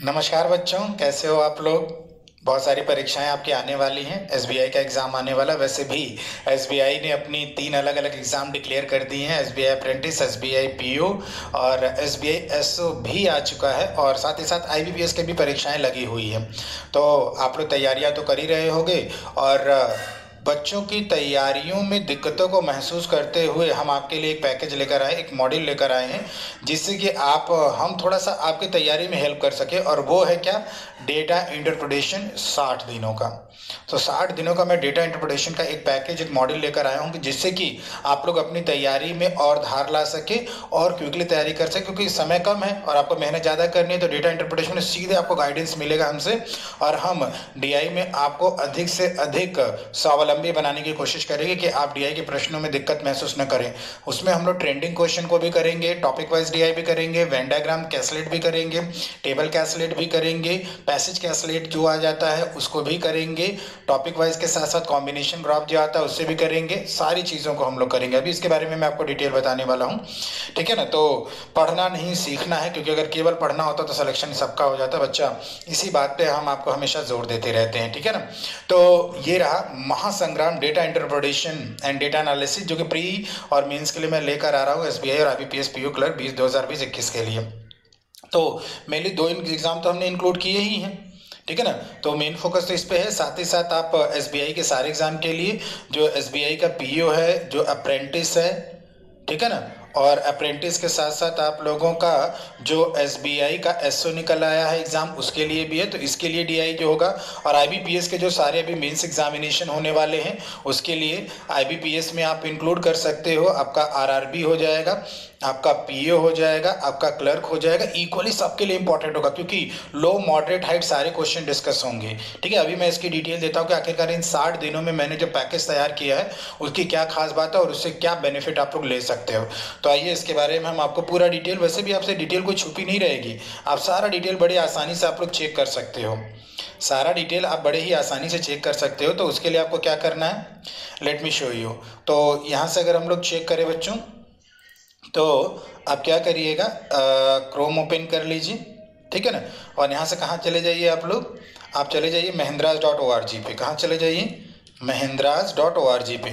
नमस्कार बच्चों, कैसे हो आप लोग। बहुत सारी परीक्षाएं आपकी आने वाली हैं। एसबीआई का एग्ज़ाम आने वाला। वैसे भी एसबीआई ने अपनी 3 अलग अलग एग्ज़ाम डिक्लेयर कर दिए हैं। एसबीआई अप्रेंटिस, एसबीआई पीओ और एसबीआई एसओ भी आ चुका है, और साथ ही साथ आईबीपीएस की भी परीक्षाएं लगी हुई हैं। तो आप लोग तैयारियां तो कर ही रहे होंगे, और बच्चों की तैयारियों में दिक्कतों को महसूस करते हुए हम आपके लिए एक पैकेज लेकर आए, एक मॉड्यूल लेकर आए हैं, जिससे कि हम थोड़ा सा आपकी तैयारी में हेल्प कर सके। और वो है क्या? डेटा इंटरप्रिटेशन 60 दिनों का। तो 60 दिनों का मैं डेटा इंटरप्रिटेशन का एक पैकेज, एक मॉड्यूल लेकर आया हूँ, जिससे कि आप लोग अपनी तैयारी में और धार ला सके और क्विकली तैयारी कर सके, क्योंकि समय कम है और आपको मेहनत ज़्यादा करनी है। तो डेटा इंटरप्रिटेशन में सीधे आपको गाइडेंस मिलेगा हमसे, और हम डीआई में आपको अधिक से अधिक स्वावलंबी बनाने की कोशिश करेंगे कि आप डीआई के प्रश्नों में दिक्कत महसूस न करें। उसमें हम लोग ट्रेंडिंग क्वेश्चन को भी करेंगे, टॉपिक वाइज डीआई भी करेंगे, वेन डायग्राम कैसलेट भी करेंगे, टेबल कैसलेट भी करेंगे, पैसेज कैसलेट जो आ जाता है उसको भी करेंगे, टॉपिक वाइज के साथ साथ कॉम्बिनेशन ग्राफ जो आता है उससे भी करेंगे। सारी चीज़ों को हम लोग करेंगे। अभी इसके बारे में मैं आपको डिटेल बताने वाला हूँ, ठीक है ना। तो पढ़ना नहीं, सीखना है, क्योंकि अगर केवल पढ़ना होता तो सिलेक्शन सबका हो जाता बच्चा। इसी बात पे हम आपको हमेशा जोर देते रहते हैं, ठीक है ना। तो ये रहा महासंग्राम data interpretation and data analysis, जो कि प्री और मेंस के लिए मैं लेकर आ रहा हूँ, एसबीआई और आईबीपीएस पीओ क्लर्क 2020-21 के लिए। तो मेनली 2 एग्जाम तो हमने इंक्लूड किए ही हैं, ठीक है ना। तो मेन फोकस तो इस पे है। साथ ही साथ आप एसबीआई के सारे एग्जाम के लिए जो एसबीआई का पीओ है, जो अप्रेंटिस है, ठीक है ना, और अप्रेंटिस के साथ साथ आप लोगों का जो एसबीआई का एसओ निकल आया है एग्ज़ाम, उसके लिए भी है। तो इसके लिए डीआई जो होगा, और आईबीपीएस के जो सारे अभी मेंस एग्जामिनेशन होने वाले हैं उसके लिए आईबीपीएस में आप इंक्लूड कर सकते हो। आपका आरआरबी हो जाएगा, आपका पीओ हो जाएगा, आपका क्लर्क हो जाएगा। इक्वली सबके लिए इंपॉर्टेंट होगा, क्योंकि लो मॉडरेट हाइट सारे क्वेश्चन डिस्कस होंगे, ठीक है। अभी मैं इसकी डिटेल देता हूँ कि आखिरकार इन 60 दिनों में मैंने जो पैकेज तैयार किया है उसकी क्या खास बात है और उससे क्या बेनिफिट आप लोग ले सकते हो। तो आइए इसके बारे में हम आपको पूरा डिटेल, वैसे भी आपसे डिटेल कोई छुपी नहीं रहेगी, आप सारा डिटेल बड़ी आसानी से आप लोग चेक कर सकते हो। सारा डिटेल आप बड़े ही आसानी से चेक कर सकते हो। तो उसके लिए आपको क्या करना है, लेट मी शो यू। तो यहाँ से अगर हम लोग चेक करें बच्चों, तो आप क्या करिएगा, क्रोम ओपन कर लीजिए, ठीक है ना। और यहाँ से कहाँ चले जाइए आप चले जाइए महिंद्राज.org पे। कहाँ चले जाइए? महिंद्राज.org पे।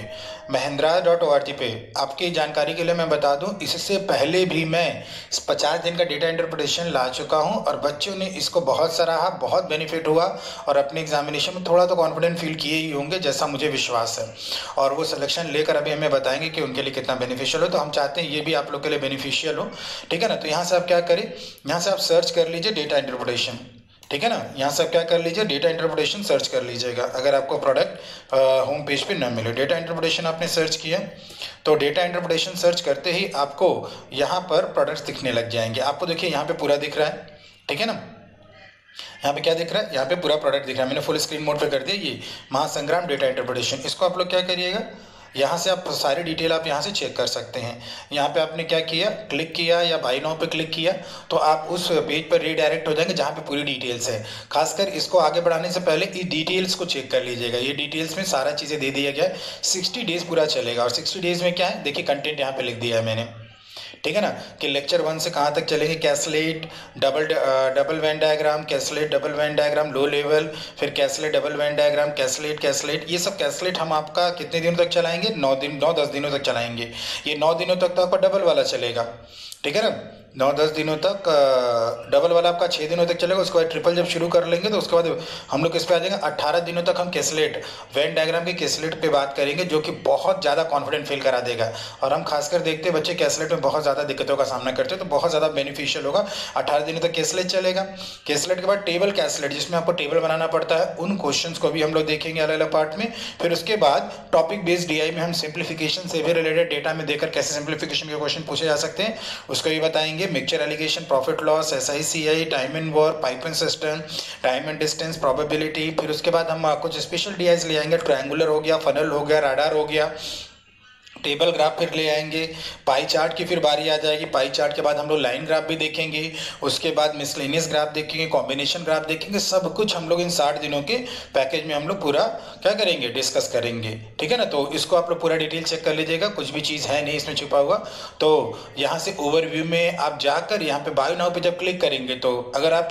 महिंद्राज.org पे आपकी जानकारी के लिए मैं बता दूं, इससे पहले भी मैं 50 दिन का डेटा इंटरप्रिटेशन ला चुका हूं, और बच्चों ने इसको बहुत सराहा, बहुत बेनिफिट हुआ, और अपने एग्जामिनेशन में थोड़ा तो कॉन्फिडेंट फील किए ही होंगे, जैसा मुझे विश्वास है। और वो सिलेक्शन लेकर अभी हमें बताएंगे कि उनके लिए कितना बेनिफिशियल हो। तो हम चाहते हैं ये भी आप लोग के लिए बेनिफिशियल हो, ठीक है ना। तो यहाँ से आप क्या करें, यहाँ से आप सर्च कर लीजिए डेटा इंटरप्रिटेशन, ठीक है ना। यहाँ से आप क्या कर लीजिए, डेटा इंटरप्रिटेशन सर्च कर लीजिएगा। अगर आपको प्रोडक्ट होम पेज पे न मिले, डेटा इंटरप्रिटेशन आपने सर्च किया, तो डेटा इंटरप्रिटेशन सर्च करते ही आपको यहाँ पर प्रोडक्ट्स दिखने लग जाएंगे। आपको देखिए यहाँ पे पूरा दिख रहा है, ठीक है ना। यहाँ पे क्या दिख रहा है, यहाँ पे पूरा प्रोडक्ट दिख रहा है। मैंने फुल स्क्रीन मोड पे कर दिया, ये महासंग्राम डेटा इंटरप्रिटेशन। इसको आप लोग क्या करिएगा, यहाँ से आप सारी डिटेल आप यहाँ से चेक कर सकते हैं। यहाँ पे आपने क्या किया, क्लिक किया या बाई नाउ पे क्लिक किया, तो आप उस पेज पर रीडायरेक्ट हो जाएंगे जहाँ पे पूरी डिटेल्स है। खासकर इसको आगे बढ़ाने से पहले इस डिटेल्स को चेक कर लीजिएगा। ये डिटेल्स में सारा चीज़ें दे दिया गया है। 60 डेज पूरा चलेगा, और 60 डेज में क्या है, देखिए कंटेंट यहाँ पे लिख दिया है मैंने, ठीक है ना, कि लेक्चर 1 से कहाँ तक चलेंगे, caselet, double venn diagram, caselet double venn diagram low level, फिर caselet double venn diagram, caselet, ये सब कैसलेट हम आपका कितने दिनों तक चलाएंगे, 9-10 दिनों तक चलाएंगे। ये 9 दिनों तक तो आपका डबल वाला चलेगा, ठीक है ना। 9-10 दिनों तक डबल वाला आपका 6 दिनों तक चलेगा। उसके बाद ट्रिपल जब शुरू कर लेंगे तो उसके बाद हम लोग किस पे आ जाएंगे, 18 दिनों तक हम कैसलेट, वेन डायग्राम के कैसलेट पे बात करेंगे, जो कि बहुत ज़्यादा कॉन्फिडेंट फील करा देगा। और हम खासकर देखते हैं बच्चे कैसलेट में बहुत ज़्यादा दिक्कतों का सामना करते हैं, तो बहुत ज़्यादा बेनिफिशियल होगा। 18 दिनों तक कैसलेट चलेगा। कैसलेट के बाद टेबल कैसलेट, जिसमें आपको टेबल बनाना पड़ता है, उन क्वेश्चंस को भी हम लोग देखेंगे अलग अलग पार्ट में। फिर उसके बाद टॉपिक बेस्ड डीआई में हम सिंप्लीफिकेशन से भी रिलेटेड डेटा में देकर कैसे सिंप्लीफिकेशन के क्वेश्चन पूछे जा सकते हैं उसको भी बताएंगे। Mixture alligation, profit loss, SI CI, time and work, pipe and cistern, time and distance, probability. फिर उसके बाद हम कुछ स्पेशल डीआईज ले आएंगे, ट्रायंगुलर हो गया, फनल हो गया, राडार हो गया, टेबल ग्राफ फिर ले आएंगे, पाई चार्ट की फिर बारी आ जाएगी, पाई चार्ट के बाद हम लोग लाइन ग्राफ भी देखेंगे, उसके बाद मिसलेनियस ग्राफ देखेंगे, कॉम्बिनेशन ग्राफ देखेंगे, सब कुछ हम लोग इन 60 दिनों के पैकेज में हम लोग पूरा क्या करेंगे, डिस्कस करेंगे। ठीक है ना, तो इसको आप लोग पूरा डिटेल चेक कर लीजिएगा, कुछ भी चीज़ है नहीं इसमें छुपा हुआ। तो यहाँ से ओवरव्यू में आप जाकर यहाँ पे बाय नाउ पे जब क्लिक करेंगे, तो अगर आप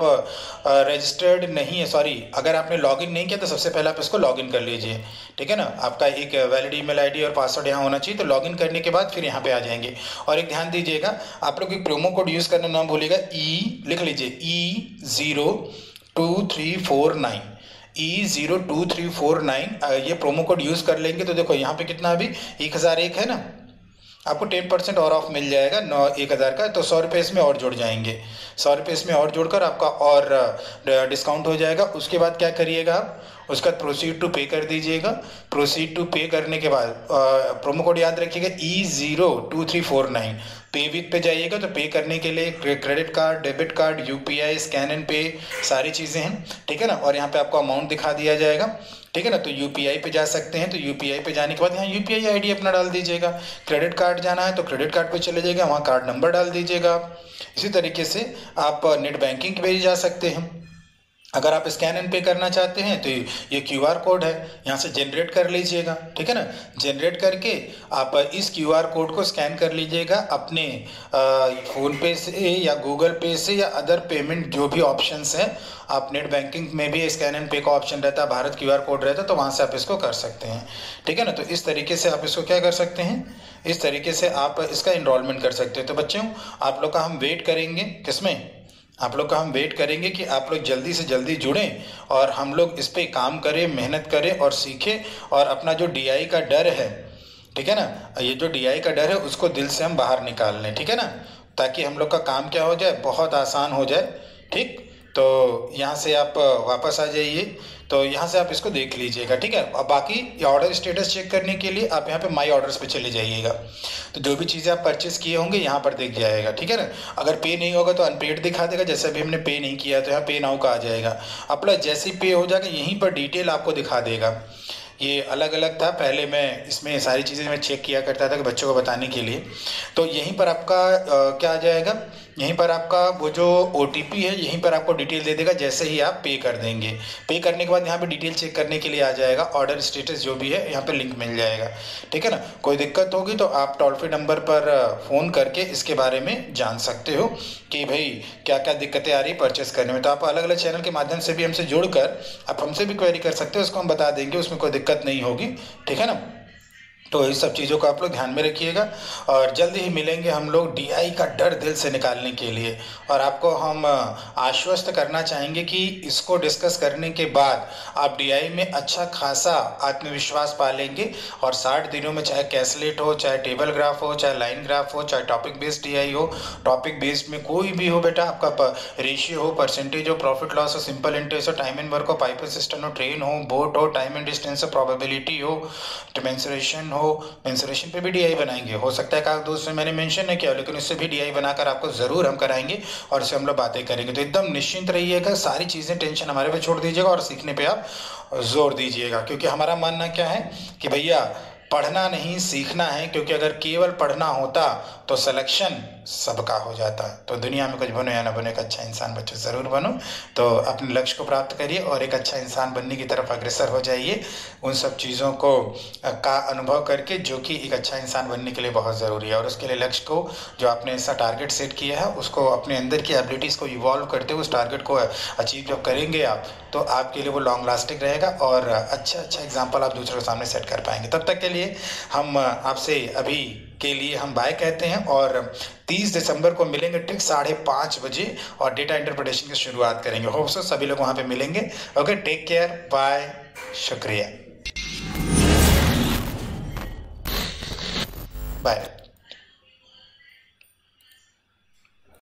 रजिस्टर्ड नहीं है, सॉरी अगर आपने लॉगिन नहीं किया तो सबसे पहले आप इसको लॉगिन कर लीजिए। ठीक है ना, आपका एक वैलिड ईमेल आईडी और पासवर्ड यहाँ होना चाहिए। तो लॉगिन करने के बाद फिर यहाँ पे आ जाएंगे। और एक ध्यान दीजिएगा, आप लोग एक प्रोमो कोड यूज़ करना ना भूलिएगा, लिख लीजिए E02349, E02349 ये प्रोमो कोड यूज़ कर लेंगे तो देखो यहाँ पे कितना अभी 1001 है ना, आपको 10% और ऑफ मिल जाएगा 1000 का। तो 100 रुपये इसमें और जुड़ जाएंगे, 100 रुपये इसमें और जोड़कर आपका और डिस्काउंट हो जाएगा। उसके बाद क्या करिएगा आप, उसका प्रोसीड टू पे कर दीजिएगा। प्रोसीड टू पे करने के बाद प्रोमो कोड याद रखिएगा E02349, पे विथ पे जाइएगा। तो पे करने के लिए credit card, debit card, UPI, scan and पे सारी चीज़ें हैं। ठीक है ना, और यहाँ पे आपको अमाउंट दिखा दिया जाएगा। ठीक है ना, तो UPI पे जा सकते हैं। तो UPI पे जाने के बाद यहाँ UPI ID अपना डाल दीजिएगा। क्रेडिट कार्ड जाना है तो क्रेडिट कार्ड पे चले जाइएगा, वहाँ कार्ड नंबर डाल दीजिएगा। इसी तरीके से आप नेट बैंकिंग पे भी जा सकते हैं। अगर आप स्कैन एंड पे करना चाहते हैं तो ये QR कोड है, यहाँ से जनरेट कर लीजिएगा। ठीक है ना, जनरेट करके आप इस QR कोड को स्कैन कर लीजिएगा अपने फ़ोन पे से या गूगल पे से या अदर पेमेंट जो भी ऑप्शंस हैं। आप नेट बैंकिंग में भी स्कैन एंड पे का ऑप्शन रहता है, भारत QR कोड रहता है, तो वहाँ से आप इसको कर सकते हैं। ठीक है ना, तो इस तरीके से आप इसको क्या कर सकते हैं, इस तरीके से आप इसका इनरोलमेंट कर सकते हैं। तो बच्चों आप लोग का हम वेट करेंगे, किसमें, आप लोग का हम वेट करेंगे कि आप लोग जल्दी से जल्दी जुड़ें और हम लोग इस पे काम करें, मेहनत करें और सीखें। और अपना जो DI का डर है, ठीक है ना, ये जो DI का डर है उसको दिल से हम बाहर निकाल लें। ठीक है ना, ताकि हम लोग का काम क्या हो जाए, बहुत आसान हो जाए। ठीक, तो यहाँ से आप वापस आ जाइए, तो यहाँ से आप इसको देख लीजिएगा। ठीक है, और बाकी ये ऑर्डर स्टेटस चेक करने के लिए आप यहाँ पे माई ऑर्डर्स पे चले जाइएगा। तो जो भी चीज़ें आप परचेस किए होंगे यहाँ पर दिख जाएगा। ठीक है ना, अगर पे नहीं होगा तो अनपेड दिखा देगा, जैसे अभी हमने पे नहीं किया तो यहाँ पे नाउ का आ जाएगा। अपना जैसे ही पे हो जाएगा यहीं पर डिटेल आपको दिखा देगा। ये अलग अलग था, पहले मैं इसमें सारी चीज़ें मैं चेक किया करता था कि बच्चों को बताने के लिए। तो यहीं पर आपका क्या आ जाएगा, यहीं पर आपका वो जो OTP है यहीं पर आपको डिटेल दे देगा जैसे ही आप पे कर देंगे। पे करने के बाद यहाँ पे डिटेल चेक करने के लिए आ जाएगा, ऑर्डर स्टेटस जो भी है यहाँ पे लिंक मिल जाएगा। ठीक है ना, कोई दिक्कत होगी तो आप टोल फ्री नंबर पर फ़ोन करके इसके बारे में जान सकते हो कि भाई क्या क्या दिक्कतें आ रही परचेस करने में। तो आप अलग अलग चैनल के माध्यम से भी हमसे जुड़कर आप हमसे भी क्वेरी कर सकते हो, उसको हम बता देंगे, उसमें कोई दिक्कत नहीं होगी। ठीक है ना, तो इस सब चीज़ों को आप लोग ध्यान में रखिएगा और जल्दी ही मिलेंगे हम लोग DI का डर दिल से निकालने के लिए। और आपको हम आश्वस्त करना चाहेंगे कि इसको डिस्कस करने के बाद आप DI में अच्छा खासा आत्मविश्वास पा लेंगे। और 60 दिनों में चाहे कैसलेट हो, चाहे टेबल ग्राफ हो, चाहे लाइन ग्राफ हो, चाहे टॉपिक बेस्ड DI हो, टॉपिक बेस्ड में कोई भी हो बेटा, आपका रेशियो हो, परसेंटेज हो, प्रॉफिट लॉस हो, सिंपल इंटरेस्ट हो, टाइम एंड वर्क हो, पाइप सिस्टम हो, ट्रेन हो, बोट हो, टाइम एंड डिस्टेंस हो, प्रोबेबिलिटी हो, डिमेंसुरेशन हो, मेंसुरेशन पे भी DI बनाएंगे। हो सकता है कि दोस्त में मैंने मेंशन नहीं किया, लेकिन उससे भी DI बनाकर आपको ज़रूर हम कराएंगे और इससे हम लोग बातें करेंगे। तो एकदम निश्चिंत रहिएगा, सारी चीज़ें टेंशन हमारे पे छोड़ दीजिएगा और सीखने पे आप जोर दीजिएगा। क्योंकि हमारा मानना क्या है कि भैया पढ़ना नहीं सीखना है, क्योंकि अगर केवल पढ़ना होता तो सिलेक्शन सबका हो जाता। तो दुनिया में कुछ बनो या ना बनो, एक अच्छा इंसान बच्चों ज़रूर बनो। तो अपने लक्ष्य को प्राप्त करिए और एक अच्छा इंसान बनने की तरफ अग्रसर हो जाइए, उन सब चीज़ों को का अनुभव करके जो कि एक अच्छा इंसान बनने के लिए बहुत ज़रूरी है। और उसके लिए लक्ष्य को जो आपने ऐसा टारगेट सेट किया है उसको अपने अंदर की एबिलिटीज़ को इवॉल्व करते हुए उस टारगेट को अचीव जब करेंगे आप, तो आपके लिए वो लॉन्ग लास्टिंग रहेगा और अच्छा एग्जाम्पल आप दूसरों के सामने सेट कर पाएंगे। तब तक के लिए हम आपसे अभी के लिए हम बाय कहते हैं और 30 दिसंबर को मिलेंगे ठीक 5:30 बजे और डेटा इंटरप्रिटेशन की शुरुआत करेंगे। होप सो सभी लोग वहाँ पे मिलेंगे। ओके, टेक केयर, बाय, शुक्रिया, बाय।